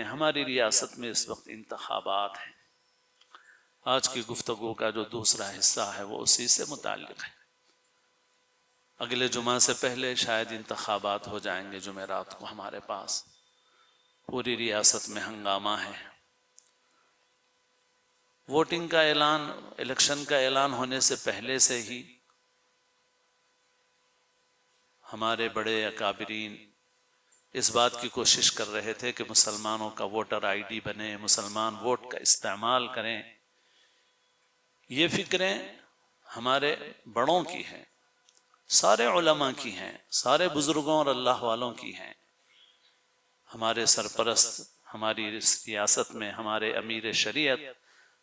ہماری ریاست میں اس وقت انتخابات ہیں۔ آج کی گفتگو کا جو دوسرا حصہ ہے وہ اسی سے متعلق ہے۔ اگلے جمعہ سے پہلے شاید انتخابات ہو جائیں گے جمعرات کو ہمارے پاس۔ پوری ریاست میں ہنگامہ ہے۔ ووٹنگ کا اعلان، الیکشن کا اعلان ہونے سے پہلے سے ہی ہمارے بڑے اکابرین اس بات کی کوشش کر رہے تھے کہ مسلمانوں کا ووٹر آئی ڈی بنے، مسلمان ووٹ کا استعمال کریں۔ یہ فکریں ہمارے بڑوں کی ہیں، سارے علماء کی ہیں، سارے بزرگوں اور اللہ والوں کی ہیں۔ ہمارے سرپرست ہماری ریاست میں ہمارے امیر شریعت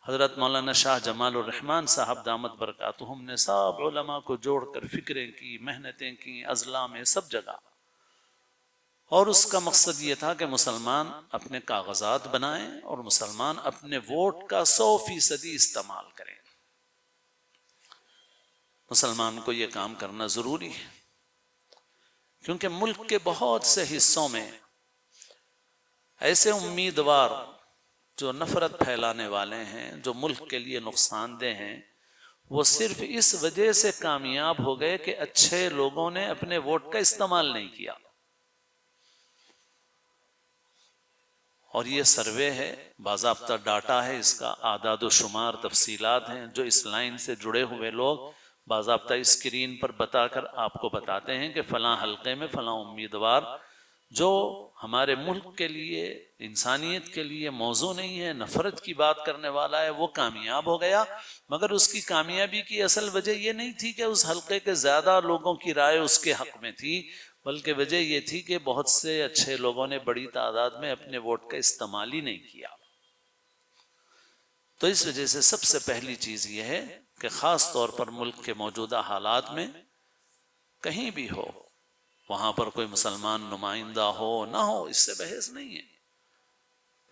حضرت مولانا شاہ جمال الرحمن صاحب دامت برکاتہم نے سب علماء کو جوڑ کر فکریں کی، محنتیں کی، اضلاع میں سب جگہ، اور اس کا مقصد یہ تھا کہ مسلمان اپنے کاغذات بنائیں اور مسلمان اپنے ووٹ کا 100% استعمال کریں۔ مسلمان کو یہ کام کرنا ضروری ہے، کیونکہ ملک کے بہت سے حصوں میں ایسے امیدوار جو نفرت پھیلانے والے ہیں، جو ملک کے لیے نقصان دہ ہیں، وہ صرف اس وجہ سے کامیاب ہو گئے کہ اچھے لوگوں نے اپنے ووٹ کا استعمال نہیں کیا۔ اور یہ سروے ہے، باضابطہ ڈاٹا ہے، اس کا اعداد و شمار تفصیلات ہیں، جو اس لائن سے جڑے ہوئے لوگ باضابطہ اسکرین پر بتا کر آپ کو بتاتے ہیں کہ فلاں حلقے میں فلاں امیدوار جو ہمارے ملک کے لیے، انسانیت کے لیے موزوں نہیں ہے، نفرت کی بات کرنے والا ہے، وہ کامیاب ہو گیا۔ مگر اس کی کامیابی کی اصل وجہ یہ نہیں تھی کہ اس حلقے کے زیادہ لوگوں کی رائے اس کے حق میں تھی، بلکہ وجہ یہ تھی کہ بہت سے اچھے لوگوں نے بڑی تعداد میں اپنے ووٹ کا استعمال ہی نہیں کیا۔ تو اس وجہ سے سب سے پہلی چیز یہ ہے کہ خاص طور پر ملک کے موجودہ حالات میں کہیں بھی ہو، وہاں پر کوئی مسلمان نمائندہ ہو نہ ہو، اس سے بحث نہیں ہے۔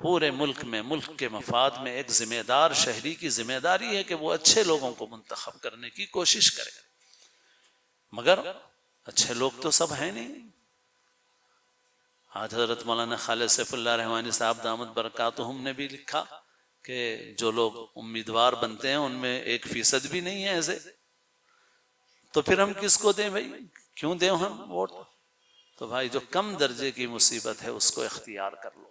پورے ملک میں، ملک کے مفاد میں ایک ذمہ دار شہری کی ذمہ داری ہے کہ وہ اچھے لوگوں کو منتخب کرنے کی کوشش کرے، مگر اچھے لوگ تو سب ہیں نہیں۔ آج حضرت مولانا خالد سیف اللہ رحمانی صاحب دامت برکاتہم نے بھی لکھا کہ جو لوگ امیدوار بنتے ہیں ان میں 1% بھی نہیں ہے ایسے، تو پھر ہم کس کو دیں بھائی؟ کیوں دیں ہم ووٹ؟ تو بھائی جو کم درجے کی مصیبت ہے اس کو اختیار کر لو،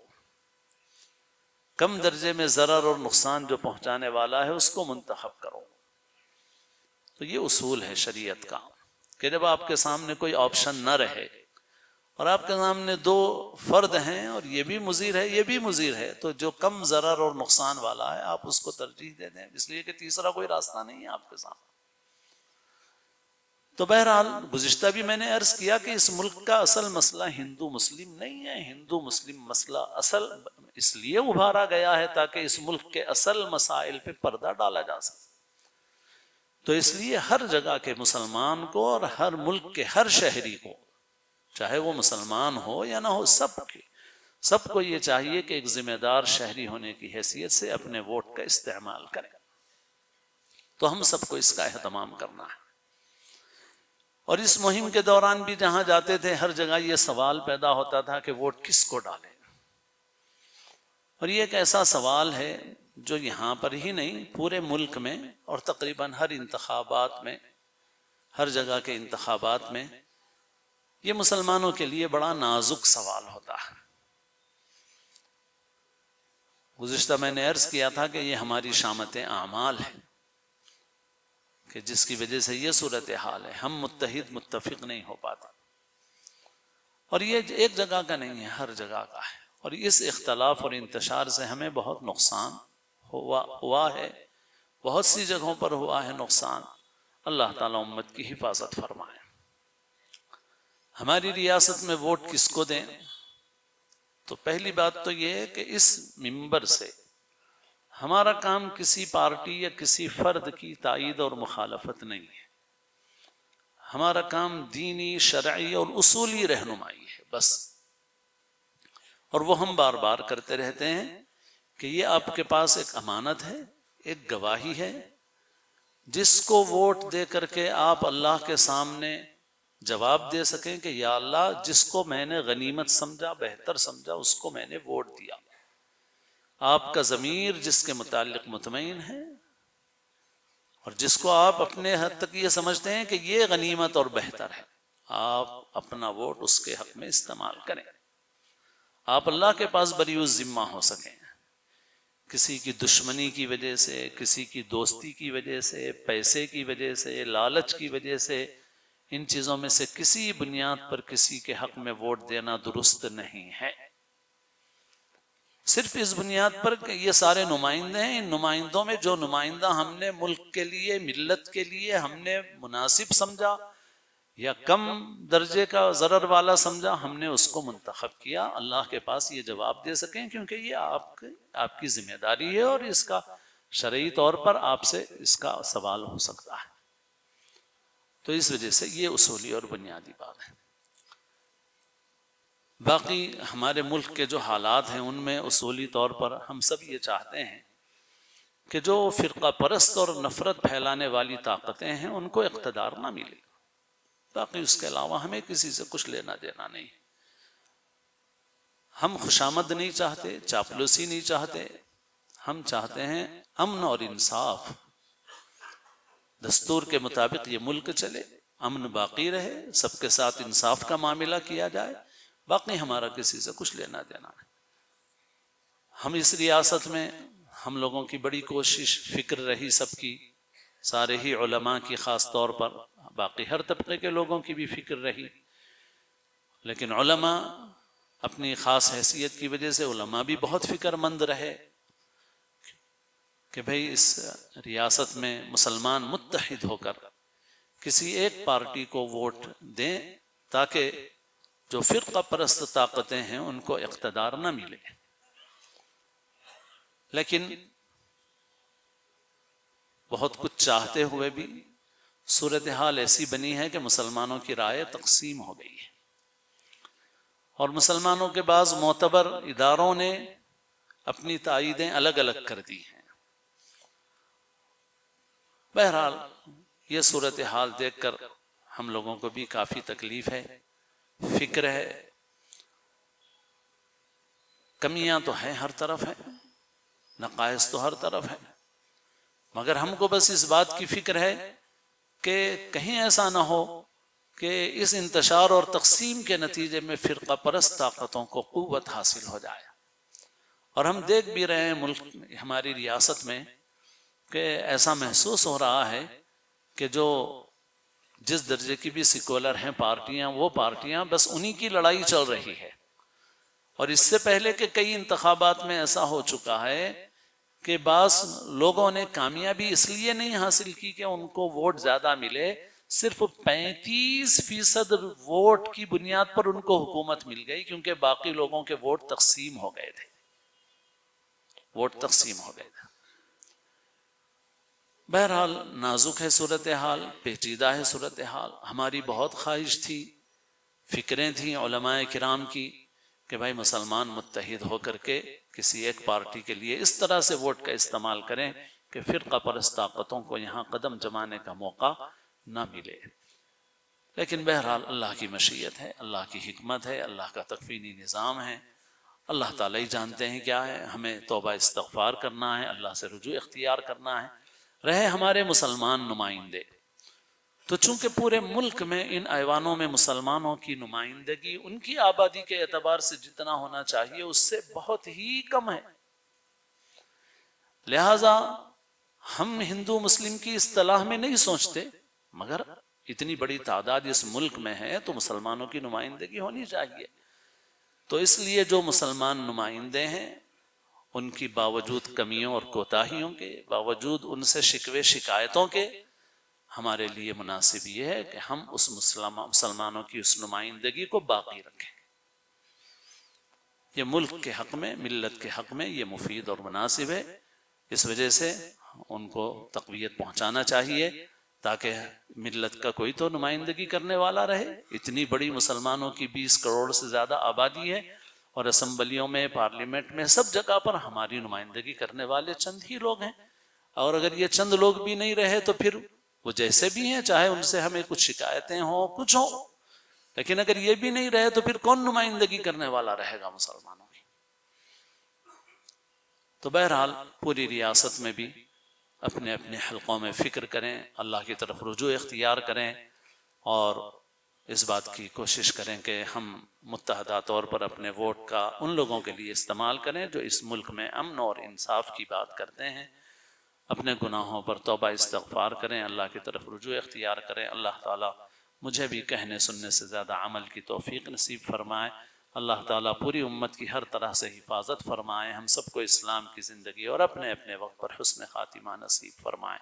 کم درجے میں ضرر اور نقصان جو پہنچانے والا ہے اس کو منتخب کرو۔ تو یہ اصول ہے شریعت کا کہ جب آپ کے سامنے کوئی آپشن نہ رہے اور آپ کے سامنے دو فرد ہیں اور یہ بھی مضر ہے یہ بھی مضر ہے، تو جو کم ضرر اور نقصان والا ہے آپ اس کو ترجیح دے دیں، اس لیے کہ تیسرا کوئی راستہ نہیں ہے آپ کے سامنے۔ تو بہرحال گزشتہ بھی میں نے عرض کیا کہ اس ملک کا اصل مسئلہ ہندو مسلم نہیں ہے، ہندو مسلم مسئلہ اصل اس لیے ابھارا گیا ہے تاکہ اس ملک کے اصل مسائل پہ پردہ ڈالا جا سکے۔ تو اس لیے ہر جگہ کے مسلمان کو اور ہر ملک کے ہر شہری کو، چاہے وہ مسلمان ہو یا نہ ہو، سب کو یہ چاہیے کہ ایک ذمہ دار شہری ہونے کی حیثیت سے اپنے ووٹ کا استعمال کریں۔ تو ہم سب کو اس کا اہتمام کرنا ہے۔ اور اس مہم کے دوران بھی جہاں جاتے تھے ہر جگہ یہ سوال پیدا ہوتا تھا کہ ووٹ کس کو ڈالیں، اور یہ ایک ایسا سوال ہے جو یہاں پر ہی نہیں پورے ملک میں اور تقریباً ہر انتخابات میں، ہر جگہ کے انتخابات میں یہ مسلمانوں کے لیے بڑا نازک سوال ہوتا ہے۔ گزشتہ میں نے عرض کیا تھا کہ یہ ہماری شامت اعمال ہے کہ جس کی وجہ سے یہ صورتحال ہے، ہم متفق نہیں ہو پاتے، اور یہ ایک جگہ کا نہیں ہے، ہر جگہ کا ہے، اور اس اختلاف اور انتشار سے ہمیں بہت نقصان ہوا ہے، بہت سی جگہوں پر ہوا ہے نقصان۔ اللہ تعالیٰ امت کی حفاظت فرمائے۔ ہماری ریاست میں ووٹ کس کو دیں؟ تو پہلی بات تو یہ ہے کہ اس منبر سے ہمارا کام کسی پارٹی یا کسی فرد کی تائید اور مخالفت نہیں ہے، ہمارا کام دینی، شرعی اور اصولی رہنمائی ہے بس۔ اور وہ ہم بار بار کرتے رہتے ہیں کہ یہ آپ کے پاس ایک امانت ہے، ایک گواہی ہے، جس کو ووٹ دے کر کے آپ اللہ کے سامنے جواب دے سکیں کہ یا اللہ، جس کو میں نے غنیمت سمجھا، بہتر سمجھا، اس کو میں نے ووٹ دیا۔ آپ کا ضمیر جس کے متعلق مطمئن ہے اور جس کو آپ اپنے حد تک یہ سمجھتے ہیں کہ یہ غنیمت اور بہتر ہے، آپ اپنا ووٹ اس کے حق میں استعمال کریں، آپ اللہ کے پاس بری الذمہ ہو سکیں۔ کسی کی دشمنی کی وجہ سے، کسی کی دوستی کی وجہ سے، پیسے کی وجہ سے، لالچ کی وجہ سے، ان چیزوں میں سے کسی بنیاد پر کسی کے حق میں ووٹ دینا درست نہیں ہے۔ صرف اس بنیاد پر کہ یہ سارے نمائندے ہیں، ان نمائندوں میں جو نمائندہ ہم نے ملک کے لیے، ملت کے لیے ہم نے مناسب سمجھا یا کم درجے کا ضرر والا سمجھا، ہم نے اس کو منتخب کیا، اللہ کے پاس یہ جواب دے سکیں، کیونکہ یہ آپ کی ذمہ داری ہے اور اس کا شرعی طور پر آپ سے اس کا سوال ہو سکتا ہے۔ تو اس وجہ سے یہ اصولی اور بنیادی بات ہے۔ باقی ہمارے ملک کے جو حالات ہیں ان میں اصولی طور پر ہم سب یہ چاہتے ہیں کہ جو فرقہ پرست اور نفرت پھیلانے والی طاقتیں ہیں ان کو اقتدار نہ ملے، باقی اس کے علاوہ ہمیں کسی سے کچھ لینا دینا نہیں۔ ہم خوشامد نہیں چاہتے، چاپلوسی نہیں چاہتے، ہم چاہتے ہیں امن اور انصاف، دستور کے مطابق یہ ملک چلے، امن باقی رہے، سب کے ساتھ انصاف کا معاملہ کیا جائے، باقی ہمارا کسی سے کچھ لینا دینا نہیں۔ ہم اس ریاست میں ہم لوگوں کی بڑی کوشش، فکر رہی سب کی، سارے ہی علماء کی خاص طور پر، باقی ہر طبقے کے لوگوں کی بھی فکر رہی، لیکن علماء اپنی خاص حیثیت کی وجہ سے علماء بھی بہت فکر مند رہے کہ بھئی اس ریاست میں مسلمان متحد ہو کر کسی ایک پارٹی کو ووٹ دیں تاکہ جو فرقہ پرست طاقتیں ہیں ان کو اقتدار نہ ملے۔ لیکن بہت کچھ چاہتے ہوئے بھی صورتحال ایسی بنی ہے کہ مسلمانوں کی رائے تقسیم ہو گئی ہے اور مسلمانوں کے بعض معتبر اداروں نے اپنی تائیدیں الگ الگ کر دی ہیں۔ بہرحال یہ صورتحال دیکھ کر ہم لوگوں کو بھی کافی تکلیف ہے، فکر ہے، کمیاں تو ہیں ہر طرف ہیں، نقائص تو ہر طرف ہے، مگر ہم کو بس اس بات کی فکر ہے کہ کہیں ایسا نہ ہو کہ اس انتشار اور تقسیم کے نتیجے میں فرقہ پرست طاقتوں کو قوت حاصل ہو جائے۔ اور ہم دیکھ بھی رہے ہیں ملک ہماری ریاست میں کہ ایسا محسوس ہو رہا ہے کہ جو جس درجے کی بھی سیکولر ہیں پارٹیاں، وہ پارٹیاں بس انہی کی لڑائی چل رہی ہے، اور اس سے پہلے کہ کئی انتخابات میں ایسا ہو چکا ہے کہ بعض لوگوں نے کامیابی اس لیے نہیں حاصل کی کہ ان کو ووٹ زیادہ ملے، صرف 35% ووٹ کی بنیاد پر ان کو حکومت مل گئی، کیونکہ باقی لوگوں کے ووٹ تقسیم ہو گئے تھے، ووٹ تقسیم ہو گئے تھے۔ بہرحال نازک ہے صورتحال، پیچیدہ ہے صورتحال۔ ہماری بہت خواہش تھی، فکریں تھیں علماء کرام کی کہ بھائی مسلمان متحد ہو کر کے کسی ایک پارٹی کے لیے اس طرح سے ووٹ کا استعمال کریں کہ فرقہ پرست طاقتوں کو یہاں قدم جمانے کا موقع نہ ملے، لیکن بہرحال اللہ کی مشیت ہے، اللہ کی حکمت ہے، اللہ کا تکوینی نظام ہے، اللہ تعالیٰ ہی جانتے ہیں کیا ہے۔ ہمیں توبہ استغفار کرنا ہے، اللہ سے رجوع اختیار کرنا ہے۔ رہے ہمارے مسلمان نمائندے، تو چونکہ پورے ملک میں ان ایوانوں میں مسلمانوں کی نمائندگی ان کی آبادی کے اعتبار سے جتنا ہونا چاہیے اس سے بہت ہی کم ہے، لہذا ہم ہندو مسلم کی اصطلاح میں نہیں سوچتے، مگر اتنی بڑی تعداد اس ملک میں ہے تو مسلمانوں کی نمائندگی ہونی چاہیے۔ تو اس لیے جو مسلمان نمائندے ہیں ان کی باوجود کمیوں اور کوتاہیوں کے، باوجود ان سے شکوے شکایتوں کے، ہمارے لیے مناسب یہ ہے کہ ہم اس مسلمانوں کی اس نمائندگی کو باقی رکھیں۔ یہ ملک کے حق میں، ملت کے حق میں یہ مفید اور مناسب ہے، اس وجہ سے ان کو تقویت پہنچانا چاہیے تاکہ ملت کا کوئی تو نمائندگی کرنے والا رہے۔ اتنی بڑی مسلمانوں کی 20 کروڑ سے زیادہ آبادی ہے اور اسمبلیوں میں، پارلیمنٹ میں، سب جگہ پر ہماری نمائندگی کرنے والے چند ہی لوگ ہیں، اور اگر یہ چند لوگ بھی نہیں رہے تو پھر وہ جیسے بھی ہیں، چاہے ان سے ہمیں کچھ شکایتیں ہوں، کچھ ہوں، لیکن اگر یہ بھی نہیں رہے تو پھر کون نمائندگی کرنے والا رہے گا مسلمانوں کی؟ تو بہرحال پوری ریاست میں بھی اپنے اپنے حلقوں میں فکر کریں، اللہ کی طرف رجوع اختیار کریں، اور اس بات کی کوشش کریں کہ ہم متحدہ طور پر اپنے ووٹ کا ان لوگوں کے لیے استعمال کریں جو اس ملک میں امن اور انصاف کی بات کرتے ہیں۔ اپنے گناہوں پر توبہ استغفار کریں، اللہ کی طرف رجوع اختیار کریں۔ اللہ تعالیٰ مجھے بھی کہنے سننے سے زیادہ عمل کی توفیق نصیب فرمائے۔ اللہ تعالیٰ پوری امت کی ہر طرح سے حفاظت فرمائے، ہم سب کو اسلام کی زندگی اور اپنے اپنے وقت پر حسن خاتمہ نصیب فرمائے۔